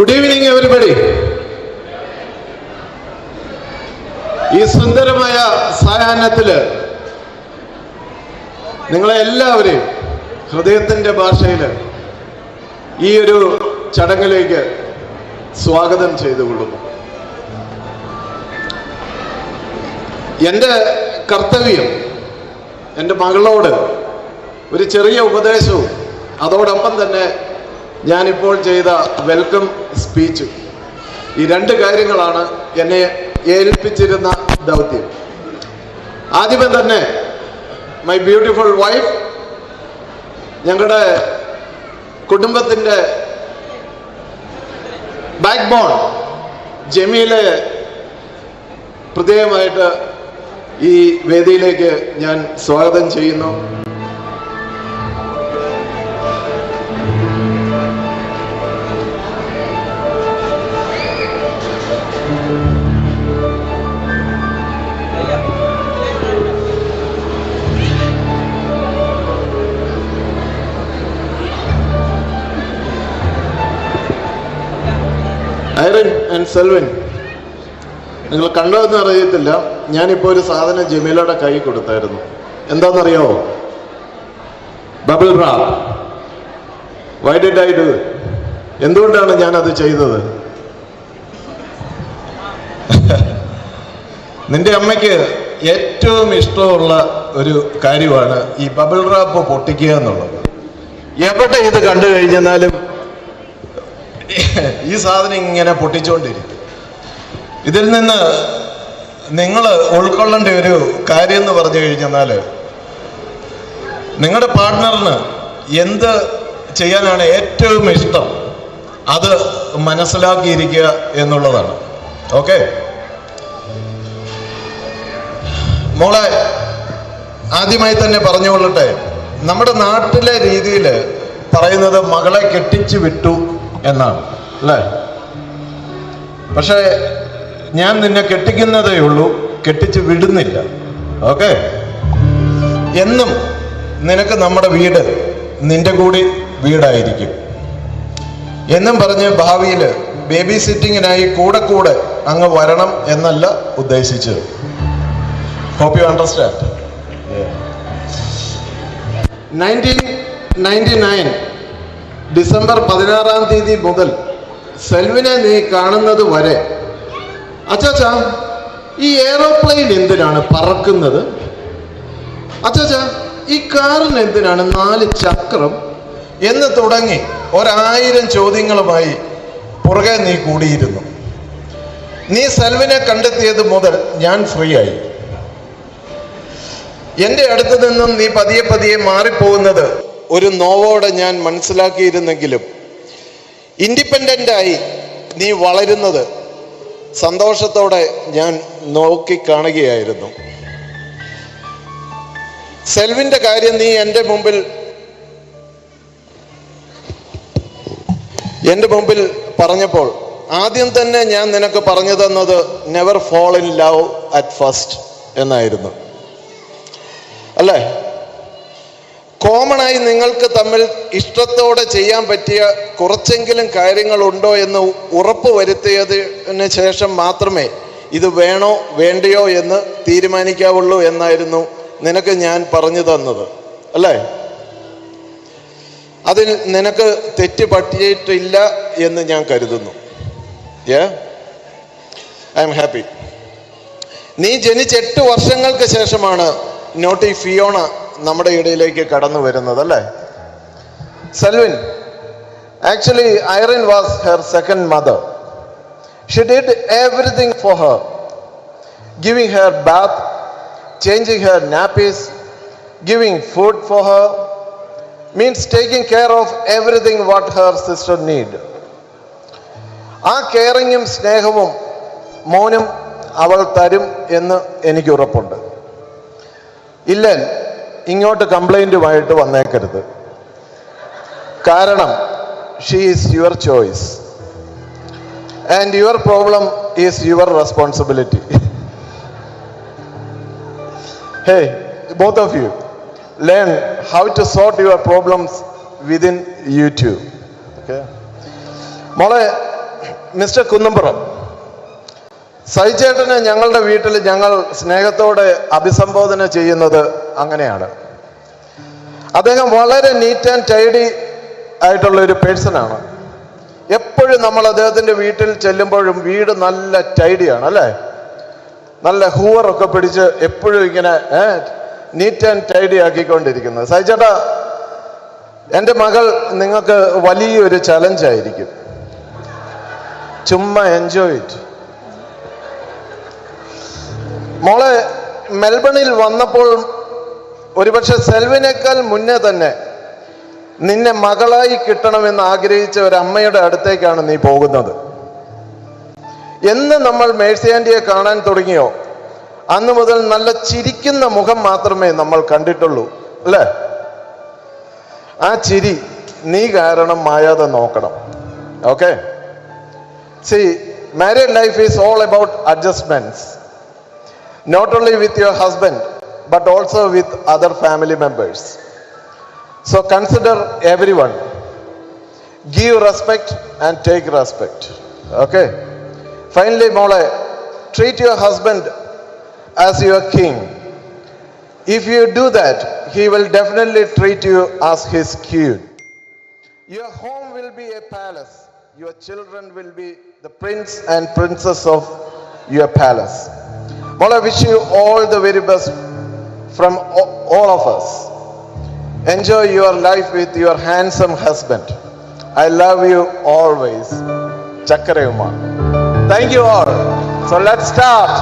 Good evening, everybody. ഈ സുന്ദരമായ സായാഹ്നത്തില് നിങ്ങളെ എല്ലാവരെയും ഹൃദയത്തിന്റെ ഭാഷയിൽ ഈ ഒരു ചടങ്ങിലേക്ക് സ്വാഗതം ചെയ്തുകൊള്ളുന്നു. എൻ്റെ കർത്തവ്യം എൻ്റെ മകളോട് ഒരു ചെറിയ ഉപദേശവും അതോടൊപ്പം തന്നെ ഞാനിപ്പോൾ ചെയ്ത വെൽക്കം സ്പീച്ചും, ഈ രണ്ട് കാര്യങ്ങളാണ് എന്നെ ഏൽപ്പിച്ചിരുന്ന ദൗത്യം. ആദ്യമേ തന്നെ മൈ ബ്യൂട്ടിഫുൾ വൈഫ്, ഞങ്ങളുടെ കുടുംബത്തിൻ്റെ ബാക്ക് ബോൺ ജമീലെ പ്രത്യേകമായിട്ട് ഈ വേദിയിലേക്ക് ഞാൻ സ്വാഗതം ചെയ്യുന്നു. ഐറിൻ ആൻഡ് സെൽവിൻ, നിങ്ങൾ കണ്ടോന്ന് അറിയത്തില്ല, ഞാനിപ്പോൾ ഒരു സാധനം ജമീലയുടെ കൈ കൊടുത്തായിരുന്നു. എന്താണെന്നറിയോ? Bubble rap. Why did I do? എന്തുകൊണ്ടാണ് ഞാനത് ചെയ്തത്? നിന്റെ അമ്മയ്ക്ക് ഏറ്റവും ഇഷ്ടമുള്ള ഒരു കാര്യമാണ് ഈ ബബിൾ റാപ്പ് പൊട്ടിക്കുക എന്നുള്ളത്. എവിടെ ഇത് കണ്ടു കഴിഞ്ഞാലും ഈ സാധനം ഇങ്ങനെ പൊട്ടിച്ചുകൊണ്ടിരിക്കും. ഇതിൽ നിന്ന് നിങ്ങൾ ഉൾക്കൊള്ളേണ്ട ഒരു കാര്യം എന്ന് പറഞ്ഞു കഴിഞ്ഞാൽ, നിങ്ങളുടെ പാർട്ട്ണറിന് എന്ത് ചെയ്യാനാണ് ഏറ്റവും ഇഷ്ടം അത് മനസ്സിലാക്കിയിരിക്കുക എന്നുള്ളതാണ്. ഓക്കെ മോളെ, ആദ്യമായി തന്നെ പറഞ്ഞുകൊള്ളട്ടെ, നമ്മുടെ നാട്ടിലെ രീതിയിൽ പറയുന്നത് മകളെ കെട്ടിച്ചു വിട്ടു എന്നാണ് അല്ലേ? പക്ഷേ ഞാൻ നിന്നെ കെട്ടിക്കുന്നതേ ഉള്ളൂ, കെട്ടിച്ച് വിടുന്നില്ല. ഓക്കെ? എന്നും നിനക്ക് നമ്മുടെ വീട് നിന്റെ കൂടി വീടായിരിക്കും എന്നും പറഞ്ഞ് ഭാവിയിൽ ബേബി സിറ്റിങ്ങിനായി കൂടെ കൂടെ അങ്ങ് വരണം എന്നല്ല ഉദ്ദേശിച്ചത്. Hope you understand. 1999 ഡിസംബർ 16 മുതൽ സെൽവിനെ നീ കാണുന്നത് വരെ, അച്ചാച്ചാ ഈ എയറോപ്ലെയിൻ എന്തിനാണ് പറക്കുന്നത്? അച്ചാച്ചാ ഈ കാറിന് എന്തിനാണ് 4 ചക്രം? എന്ന് തുടങ്ങി 1000 ചോദ്യങ്ങളുമായി പുറകെ നീ കൂടിയിരുന്നു. നീ സെൽവിനെ കണ്ടെത്തിയത് മുതൽ ഞാൻ ഫ്രീ ആയി. എൻ്റെ അടുത്ത് നിന്നും നീ പതിയെ പതിയെ മാറിപ്പോകുന്നത് ഒരു നോവോടെ ഞാൻ മനസ്സിലാക്കിയിരുന്നെങ്കിലും, ഇൻഡിപെൻഡൻ്റായി നീ വളരുന്നത് സന്തോഷത്തോടെ ഞാൻ നോക്കിക്കാണുകയായിരുന്നു. സെൽവിൻ്റെ കാര്യം നീ എൻ്റെ മുമ്പിൽ പറഞ്ഞപ്പോൾ ആദ്യം തന്നെ ഞാൻ നിനക്ക് പറഞ്ഞു തന്നത് never fall in love at first എന്നായിരുന്നു അല്ലേ? കോമണായി നിങ്ങൾക്ക് തമ്മിൽ ഇഷ്ടത്തോടെ ചെയ്യാൻ പറ്റിയ കുറച്ചെങ്കിലും കാര്യങ്ങളുണ്ടോ എന്ന് ഉറപ്പ് വരുത്തിയതിന് ശേഷം മാത്രമേ ഇത് വേണോ വേണ്ടയോ എന്ന് തീരുമാനിക്കാവുള്ളൂ എന്നായിരുന്നു നിനക്ക് ഞാൻ പറഞ്ഞു തന്നത് അല്ലേ? അതിൽ നിനക്ക് തെറ്റ് പറ്റിയിട്ടില്ല എന്ന് ഞാൻ കരുതുന്നു. I am happy. നീ ജനിച്ച് 8 വർഷങ്ങൾക്ക് ശേഷമാണ് നോട്ടി ഫിയോണ നമ്മുടെ ഇടയിലേക്ക് കടന്നു വരുന്നത് അല്ലേ? Selvin, actually Irene was her second mother. She did everything for her, giving her bath, changing her nappies, giving food for her, means taking care of everything what her sister need. ആ കെയറിങ്ങും സ്നേഹവും മോനും അവൾ തരും എന്ന് എനിക്ക് ഉറപ്പുണ്ട്. ഇല്ല, ഇങ്ങോട്ട് കംപ്ലൈൻറ്റുമായിട്ട് വന്നേക്കരുത്. കാരണം she is your choice and your problem is your responsibility. Hey, both of you, learn how to sort your problems within you two. Okay? മോളെ, മിസ്റ്റർ കുന്നംപുറം, സൈചേട്ടനെ ഞങ്ങളുടെ വീട്ടിൽ ഞങ്ങൾ സ്നേഹത്തോടെ അഭിസംബോധന ചെയ്യുന്നത് അങ്ങനെയാണ്. അദ്ദേഹം വളരെ നീറ്റ് ആൻഡ് ടൈഡി ആയിട്ടുള്ള ഒരു പേഴ്സണാണ്. എപ്പോഴും നമ്മൾ അദ്ദേഹത്തിൻ്റെ വീട്ടിൽ ചെല്ലുമ്പോഴും വീട് നല്ല ടൈഡിയാണ് അല്ലേ, നല്ല ഹൂവറൊക്കെ പിടിച്ച് എപ്പോഴും ഇങ്ങനെ നീറ്റ് ആൻഡ് ടൈഡി ആക്കിക്കൊണ്ടിരിക്കുന്നത്. സൈചേട്ടാ, എൻ്റെ മകൾ നിങ്ങൾക്ക് വലിയൊരു ചലഞ്ചായിരിക്കും. ചുമ്മാ എൻജോയ് ഇറ്റ്. മോളെ, മെൽബണിൽ വന്നപ്പോൾ ഒരുപക്ഷെ സെൽവിനേക്കാൾ മുന്നേ തന്നെ നിന്നെ മകളായി കിട്ടണമെന്ന് ആഗ്രഹിച്ച ഒരു അമ്മയുടെ അടുത്തേക്കാണ് നീ പോകുന്നത്. എന്ന് നമ്മൾ മേഴ്സി ആൻറ്റിയെ കാണാൻ തുടങ്ങിയോ അന്ന് മുതൽ നല്ല ചിരിക്കുന്ന മുഖം മാത്രമേ നമ്മൾ കണ്ടിട്ടുള്ളൂ അല്ലേ? ആ ചിരി നീ കാരണം മായാതെ നോക്കണം. Okay, see, married life is all about adjustments, not only with your husband but also with other family members. So consider everyone, give respect and take respect. Okay, finally mole, treat your husband as your king. If you do that, he will definitely treat you as his queen. Your home will be a palace. Your children will be the prince and princess of your palace. Well, I wish you all the very best from all of us. Enjoy your life with your handsome husband. I love you always. Chakkarayumma. Thank you all. So let's start.